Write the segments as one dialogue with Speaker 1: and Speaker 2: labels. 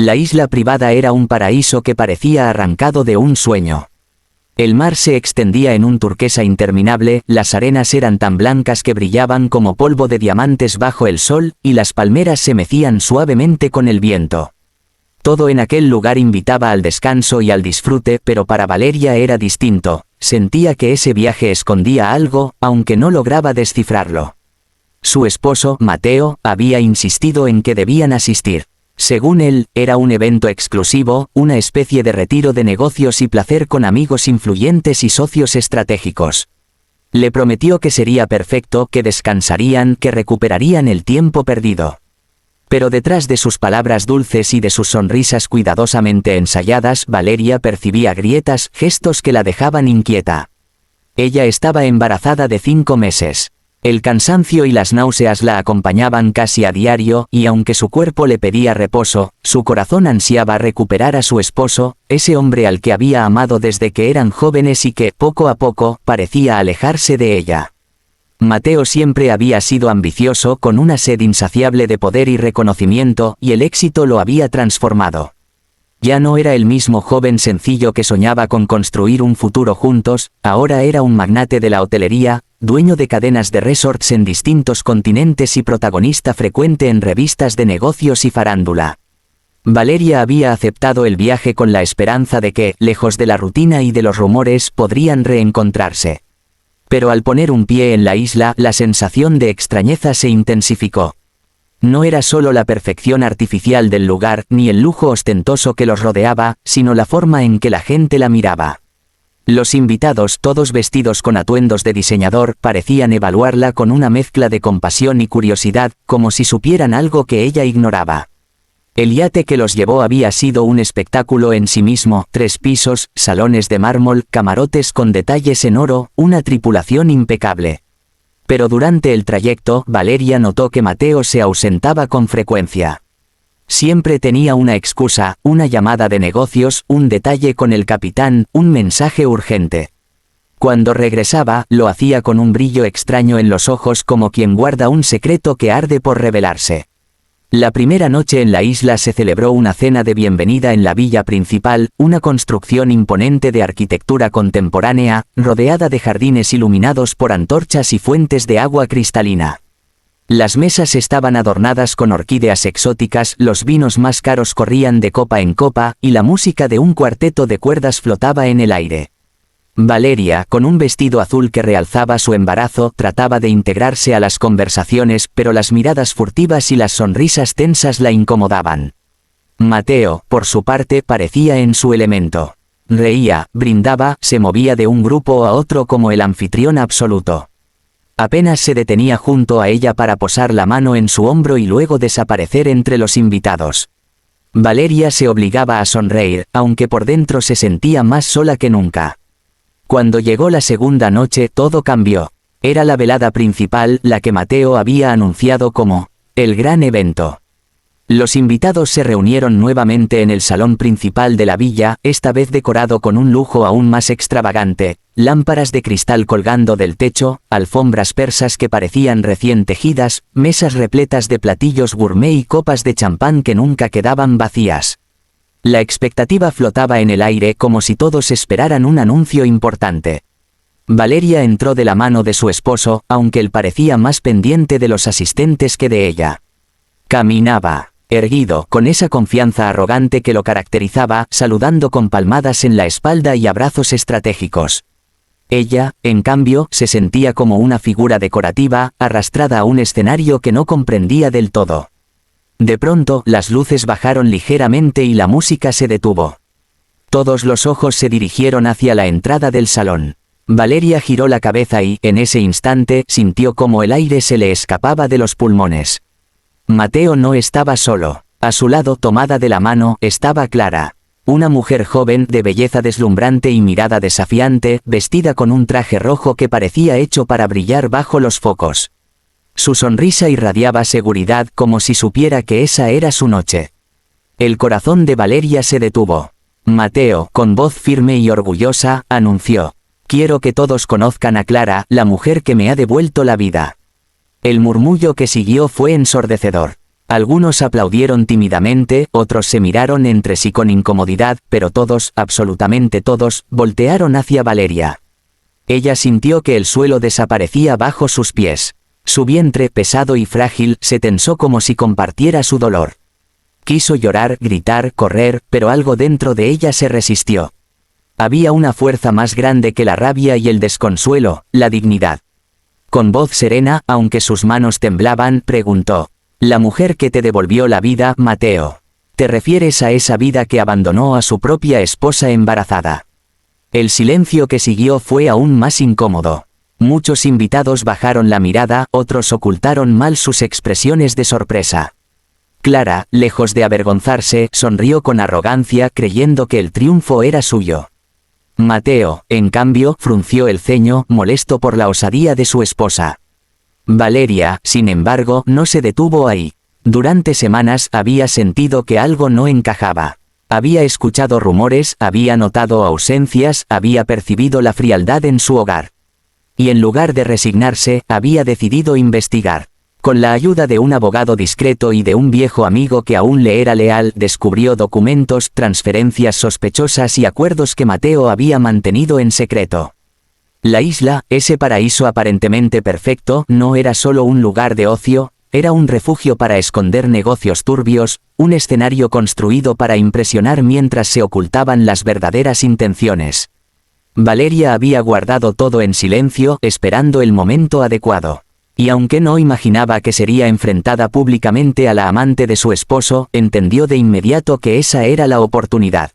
Speaker 1: La isla privada era un paraíso que parecía arrancado de un sueño. El mar se extendía en un turquesa interminable, las arenas eran tan blancas que brillaban como polvo de diamantes bajo el sol, y las palmeras se mecían suavemente con el viento. Todo en aquel lugar invitaba al descanso y al disfrute, pero para Valeria era distinto. Sentía que ese viaje escondía algo, aunque no lograba descifrarlo. Su esposo, Mateo, había insistido en que debían asistir. Según él, era un evento exclusivo, una especie de retiro de negocios y placer con amigos influyentes y socios estratégicos. Le prometió que sería perfecto, que descansarían, que recuperarían el tiempo perdido. Pero detrás de sus palabras dulces y de sus sonrisas cuidadosamente ensayadas, Valeria percibía grietas, gestos que la dejaban inquieta. Ella estaba embarazada de 5 meses. El cansancio y las náuseas la acompañaban casi a diario, y aunque su cuerpo le pedía reposo, su corazón ansiaba recuperar a su esposo, ese hombre al que había amado desde que eran jóvenes y que, poco a poco, parecía alejarse de ella. Mateo siempre había sido ambicioso, con una sed insaciable de poder y reconocimiento, y el éxito lo había transformado. Ya no era el mismo joven sencillo que soñaba con construir un futuro juntos, ahora era un magnate de la hotelería, dueño de cadenas de resorts en distintos continentes y protagonista frecuente en revistas de negocios y farándula. Valeria había aceptado el viaje con la esperanza de que, lejos de la rutina y de los rumores, podrían reencontrarse. Pero al poner un pie en la isla, la sensación de extrañeza se intensificó. No era solo la perfección artificial del lugar, ni el lujo ostentoso que los rodeaba, sino la forma en que la gente la miraba. Los invitados, todos vestidos con atuendos de diseñador, parecían evaluarla con una mezcla de compasión y curiosidad, como si supieran algo que ella ignoraba. El yate que los llevó había sido un espectáculo en sí mismo, 3 pisos, salones de mármol, camarotes con detalles en oro, una tripulación impecable. Pero durante el trayecto, Valeria notó que Mateo se ausentaba con frecuencia. Siempre tenía una excusa, una llamada de negocios, un detalle con el capitán, un mensaje urgente. Cuando regresaba, lo hacía con un brillo extraño en los ojos, como quien guarda un secreto que arde por revelarse. La primera noche en la isla se celebró una cena de bienvenida en la villa principal, una construcción imponente de arquitectura contemporánea, rodeada de jardines iluminados por antorchas y fuentes de agua cristalina. Las mesas estaban adornadas con orquídeas exóticas, los vinos más caros corrían de copa en copa, y la música de un cuarteto de cuerdas flotaba en el aire. Valeria, con un vestido azul que realzaba su embarazo, trataba de integrarse a las conversaciones, pero las miradas furtivas y las sonrisas tensas la incomodaban. Mateo, por su parte, parecía en su elemento. Reía, brindaba, se movía de un grupo a otro como el anfitrión absoluto. Apenas se detenía junto a ella para posar la mano en su hombro y luego desaparecer entre los invitados. Valeria se obligaba a sonreír, aunque por dentro se sentía más sola que nunca. Cuando llegó la segunda noche, todo cambió. Era la velada principal, la que Mateo había anunciado como el gran evento. Los invitados se reunieron nuevamente en el salón principal de la villa, esta vez decorado con un lujo aún más extravagante, lámparas de cristal colgando del techo, alfombras persas que parecían recién tejidas, mesas repletas de platillos gourmet y copas de champán que nunca quedaban vacías. La expectativa flotaba en el aire como si todos esperaran un anuncio importante. Valeria entró de la mano de su esposo, aunque él parecía más pendiente de los asistentes que de ella. Caminaba, erguido, con esa confianza arrogante que lo caracterizaba, saludando con palmadas en la espalda y abrazos estratégicos. Ella, en cambio, se sentía como una figura decorativa, arrastrada a un escenario que no comprendía del todo. De pronto, las luces bajaron ligeramente y la música se detuvo. Todos los ojos se dirigieron hacia la entrada del salón. Valeria giró la cabeza y, en ese instante, sintió como el aire se le escapaba de los pulmones. Mateo no estaba solo. A su lado, tomada de la mano, estaba Clara. Una mujer joven, de belleza deslumbrante y mirada desafiante, vestida con un traje rojo que parecía hecho para brillar bajo los focos. Su sonrisa irradiaba seguridad, como si supiera que esa era su noche. El corazón de Valeria se detuvo. Mateo, con voz firme y orgullosa, anunció: «Quiero que todos conozcan a Clara, la mujer que me ha devuelto la vida». El murmullo que siguió fue ensordecedor. Algunos aplaudieron tímidamente, otros se miraron entre sí con incomodidad, pero todos, absolutamente todos, voltearon hacia Valeria. Ella sintió que el suelo desaparecía bajo sus pies. Su vientre, pesado y frágil, se tensó como si compartiera su dolor. Quiso llorar, gritar, correr, pero algo dentro de ella se resistió. Había una fuerza más grande que la rabia y el desconsuelo, la dignidad. Con voz serena, aunque sus manos temblaban, preguntó: «La mujer que te devolvió la vida, Mateo. ¿Te refieres a esa vida que abandonó a su propia esposa embarazada?» El silencio que siguió fue aún más incómodo. Muchos invitados bajaron la mirada, otros ocultaron mal sus expresiones de sorpresa. Clara, lejos de avergonzarse, sonrió con arrogancia, creyendo que el triunfo era suyo. Mateo, en cambio, frunció el ceño, molesto por la osadía de su esposa. Valeria, sin embargo, no se detuvo ahí. Durante semanas había sentido que algo no encajaba. Había escuchado rumores, había notado ausencias, había percibido la frialdad en su hogar. Y en lugar de resignarse, había decidido investigar. Con la ayuda de un abogado discreto y de un viejo amigo que aún le era leal, descubrió documentos, transferencias sospechosas y acuerdos que Mateo había mantenido en secreto. La isla, ese paraíso aparentemente perfecto, no era solo un lugar de ocio, era un refugio para esconder negocios turbios, un escenario construido para impresionar mientras se ocultaban las verdaderas intenciones. Valeria había guardado todo en silencio, esperando el momento adecuado. Y aunque no imaginaba que sería enfrentada públicamente a la amante de su esposo, entendió de inmediato que esa era la oportunidad.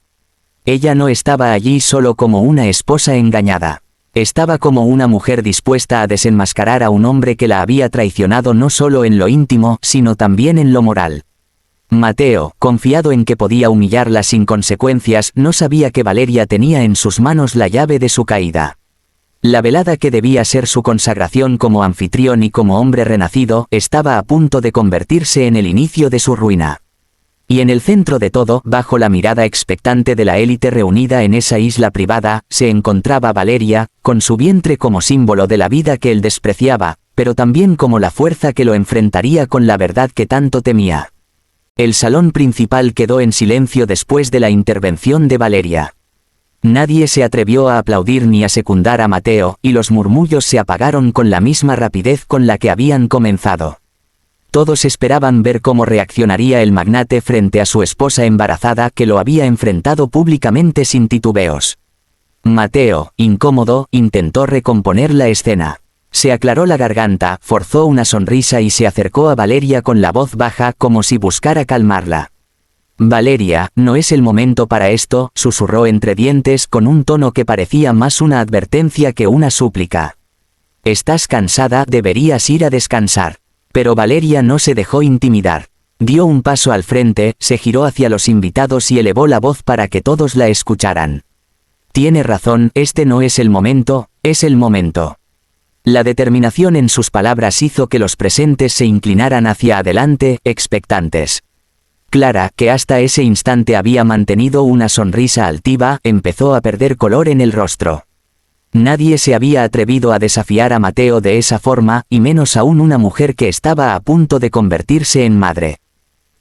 Speaker 1: Ella no estaba allí solo como una esposa engañada. Estaba como una mujer dispuesta a desenmascarar a un hombre que la había traicionado no solo en lo íntimo, sino también en lo moral. Mateo, confiado en que podía humillarla sin consecuencias, no sabía que Valeria tenía en sus manos la llave de su caída. La velada que debía ser su consagración como anfitrión y como hombre renacido, estaba a punto de convertirse en el inicio de su ruina. Y en el centro de todo, bajo la mirada expectante de la élite reunida en esa isla privada, se encontraba Valeria, con su vientre como símbolo de la vida que él despreciaba, pero también como la fuerza que lo enfrentaría con la verdad que tanto temía. El salón principal quedó en silencio después de la intervención de Valeria. Nadie se atrevió a aplaudir ni a secundar a Mateo, y los murmullos se apagaron con la misma rapidez con la que habían comenzado. Todos esperaban ver cómo reaccionaría el magnate frente a su esposa embarazada que lo había enfrentado públicamente sin titubeos. Mateo, incómodo, intentó recomponer la escena. Se aclaró la garganta, forzó una sonrisa y se acercó a Valeria con la voz baja como si buscara calmarla. «Valeria, no es el momento para esto», susurró entre dientes con un tono que parecía más una advertencia que una súplica. «Estás cansada, deberías ir a descansar». Pero Valeria no se dejó intimidar. Dio un paso al frente, se giró hacia los invitados y elevó la voz para que todos la escucharan. «Tiene razón, este no es el momento, es el momento». La determinación en sus palabras hizo que los presentes se inclinaran hacia adelante, expectantes. Clara, que hasta ese instante había mantenido una sonrisa altiva, empezó a perder color en el rostro. Nadie se había atrevido a desafiar a Mateo de esa forma, y menos aún una mujer que estaba a punto de convertirse en madre.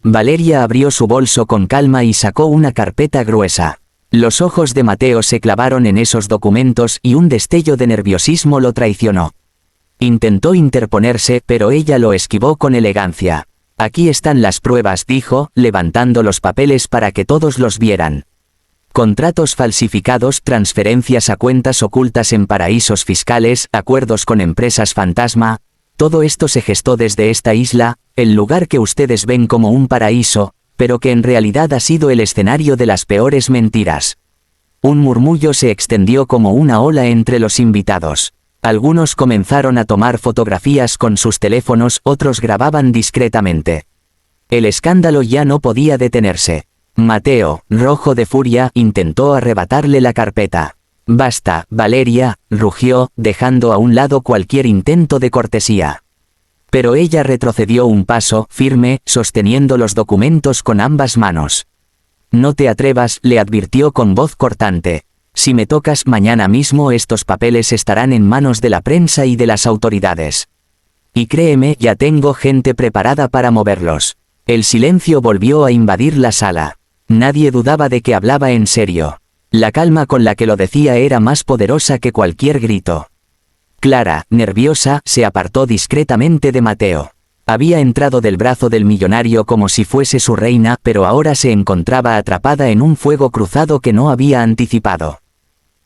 Speaker 1: Valeria abrió su bolso con calma y sacó una carpeta gruesa. Los ojos de Mateo se clavaron en esos documentos y un destello de nerviosismo lo traicionó. Intentó interponerse, pero ella lo esquivó con elegancia. «Aquí están las pruebas», dijo, levantando los papeles para que todos los vieran. Contratos falsificados, transferencias a cuentas ocultas en paraísos fiscales, acuerdos con empresas fantasma, todo esto se gestó desde esta isla, el lugar que ustedes ven como un paraíso, pero que en realidad ha sido el escenario de las peores mentiras. Un murmullo se extendió como una ola entre los invitados. Algunos comenzaron a tomar fotografías con sus teléfonos, otros grababan discretamente. El escándalo ya no podía detenerse. Mateo, rojo de furia, intentó arrebatarle la carpeta. «Basta, Valeria», rugió, dejando a un lado cualquier intento de cortesía. Pero ella retrocedió un paso, firme, sosteniendo los documentos con ambas manos. «No te atrevas», le advirtió con voz cortante. «Si me tocas, mañana mismo estos papeles estarán en manos de la prensa y de las autoridades. Y créeme, ya tengo gente preparada para moverlos». El silencio volvió a invadir la sala. Nadie dudaba de que hablaba en serio. La calma con la que lo decía era más poderosa que cualquier grito. Clara, nerviosa, se apartó discretamente de Mateo. Había entrado del brazo del millonario como si fuese su reina, pero ahora se encontraba atrapada en un fuego cruzado que no había anticipado.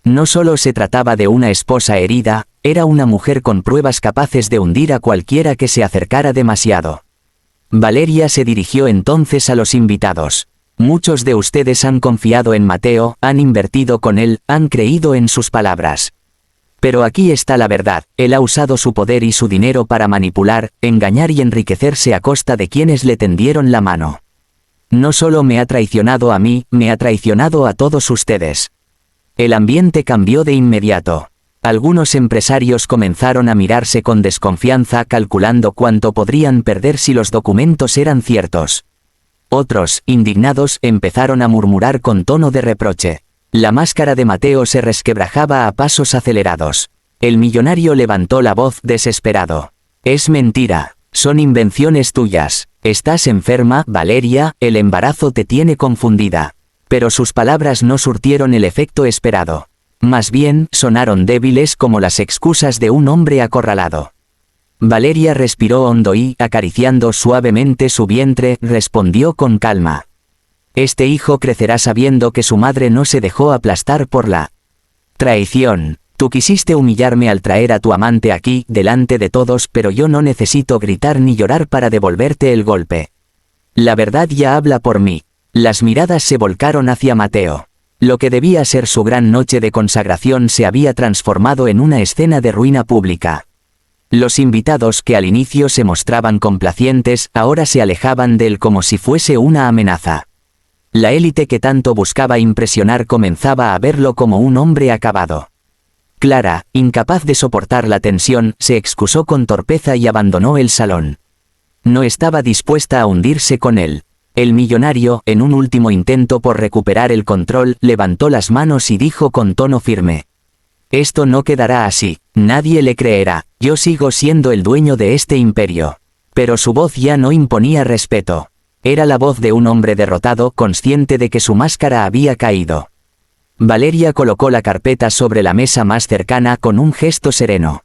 Speaker 1: No solo se trataba de una esposa herida, era una mujer con pruebas capaces de hundir a cualquiera que se acercara demasiado. Valeria se dirigió entonces a los invitados. Muchos de ustedes han confiado en Mateo, han invertido con él, han creído en sus palabras. Pero aquí está la verdad, él ha usado su poder y su dinero para manipular, engañar y enriquecerse a costa de quienes le tendieron la mano. No solo me ha traicionado a mí, me ha traicionado a todos ustedes. El ambiente cambió de inmediato. Algunos empresarios comenzaron a mirarse con desconfianza calculando cuánto podrían perder si los documentos eran ciertos. Otros, indignados, empezaron a murmurar con tono de reproche. La máscara de Mateo se resquebrajaba a pasos acelerados. El millonario levantó la voz desesperado. Es mentira. Son invenciones tuyas. Estás enferma, Valeria, el embarazo te tiene confundida. Pero sus palabras no surtieron el efecto esperado. Más bien, sonaron débiles como las excusas de un hombre acorralado. Valeria respiró hondo y, acariciando suavemente su vientre, respondió con calma. Este hijo crecerá sabiendo que su madre no se dejó aplastar por la traición. Tú quisiste humillarme al traer a tu amante aquí, delante de todos, pero yo no necesito gritar ni llorar para devolverte el golpe. La verdad ya habla por mí. Las miradas se volcaron hacia Mateo. Lo que debía ser su gran noche de consagración se había transformado en una escena de ruina pública. Los invitados que al inicio se mostraban complacientes, ahora se alejaban de él como si fuese una amenaza. La élite que tanto buscaba impresionar comenzaba a verlo como un hombre acabado. Clara, incapaz de soportar la tensión, se excusó con torpeza y abandonó el salón. No estaba dispuesta a hundirse con él. El millonario, en un último intento por recuperar el control, levantó las manos y dijo con tono firme. Esto no quedará así, nadie le creerá, yo sigo siendo el dueño de este imperio. Pero su voz ya no imponía respeto. Era la voz de un hombre derrotado, consciente de que su máscara había caído. Valeria colocó la carpeta sobre la mesa más cercana con un gesto sereno.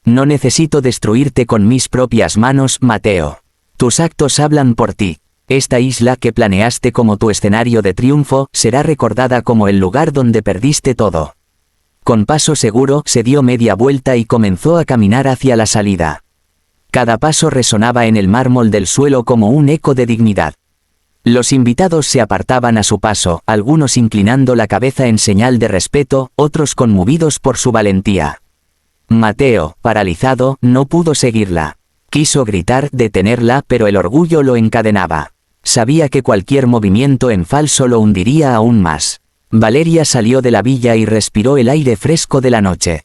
Speaker 1: No necesito destruirte con mis propias manos, Mateo. Tus actos hablan por ti. Esta isla que planeaste como tu escenario de triunfo, será recordada como el lugar donde perdiste todo. Con paso seguro, se dio media vuelta y comenzó a caminar hacia la salida. Cada paso resonaba en el mármol del suelo como un eco de dignidad. Los invitados se apartaban a su paso, algunos inclinando la cabeza en señal de respeto, otros conmovidos por su valentía. Mateo, paralizado, no pudo seguirla. Quiso gritar, detenerla, pero el orgullo lo encadenaba. Sabía que cualquier movimiento en falso lo hundiría aún más. Valeria salió de la villa y respiró el aire fresco de la noche.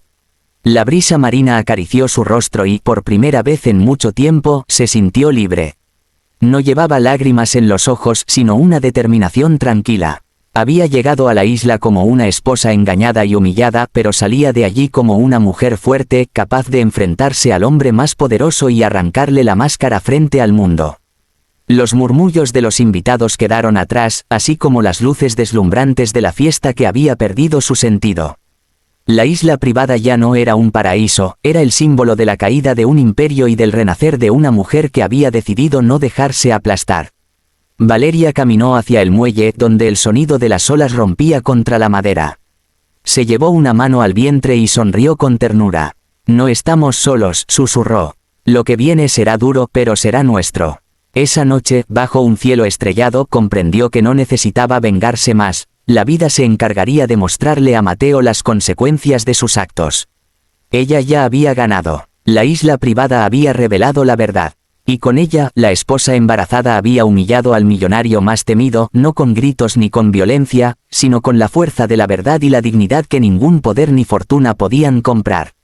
Speaker 1: La brisa marina acarició su rostro y, por primera vez en mucho tiempo, se sintió libre. No llevaba lágrimas en los ojos, sino una determinación tranquila. Había llegado a la isla como una esposa engañada y humillada, pero salía de allí como una mujer fuerte, capaz de enfrentarse al hombre más poderoso y arrancarle la máscara frente al mundo. Los murmullos de los invitados quedaron atrás, así como las luces deslumbrantes de la fiesta que había perdido su sentido. La isla privada ya no era un paraíso, era el símbolo de la caída de un imperio y del renacer de una mujer que había decidido no dejarse aplastar. Valeria caminó hacia el muelle, donde el sonido de las olas rompía contra la madera. Se llevó una mano al vientre y sonrió con ternura. No estamos solos, susurró. Lo que viene será duro, pero será nuestro. Esa noche, bajo un cielo estrellado, comprendió que no necesitaba vengarse más. La vida se encargaría de mostrarle a Mateo las consecuencias de sus actos. Ella ya había ganado. La isla privada había revelado la verdad. Y con ella, la esposa embarazada había humillado al millonario más temido, no con gritos ni con violencia, sino con la fuerza de la verdad y la dignidad que ningún poder ni fortuna podían comprar.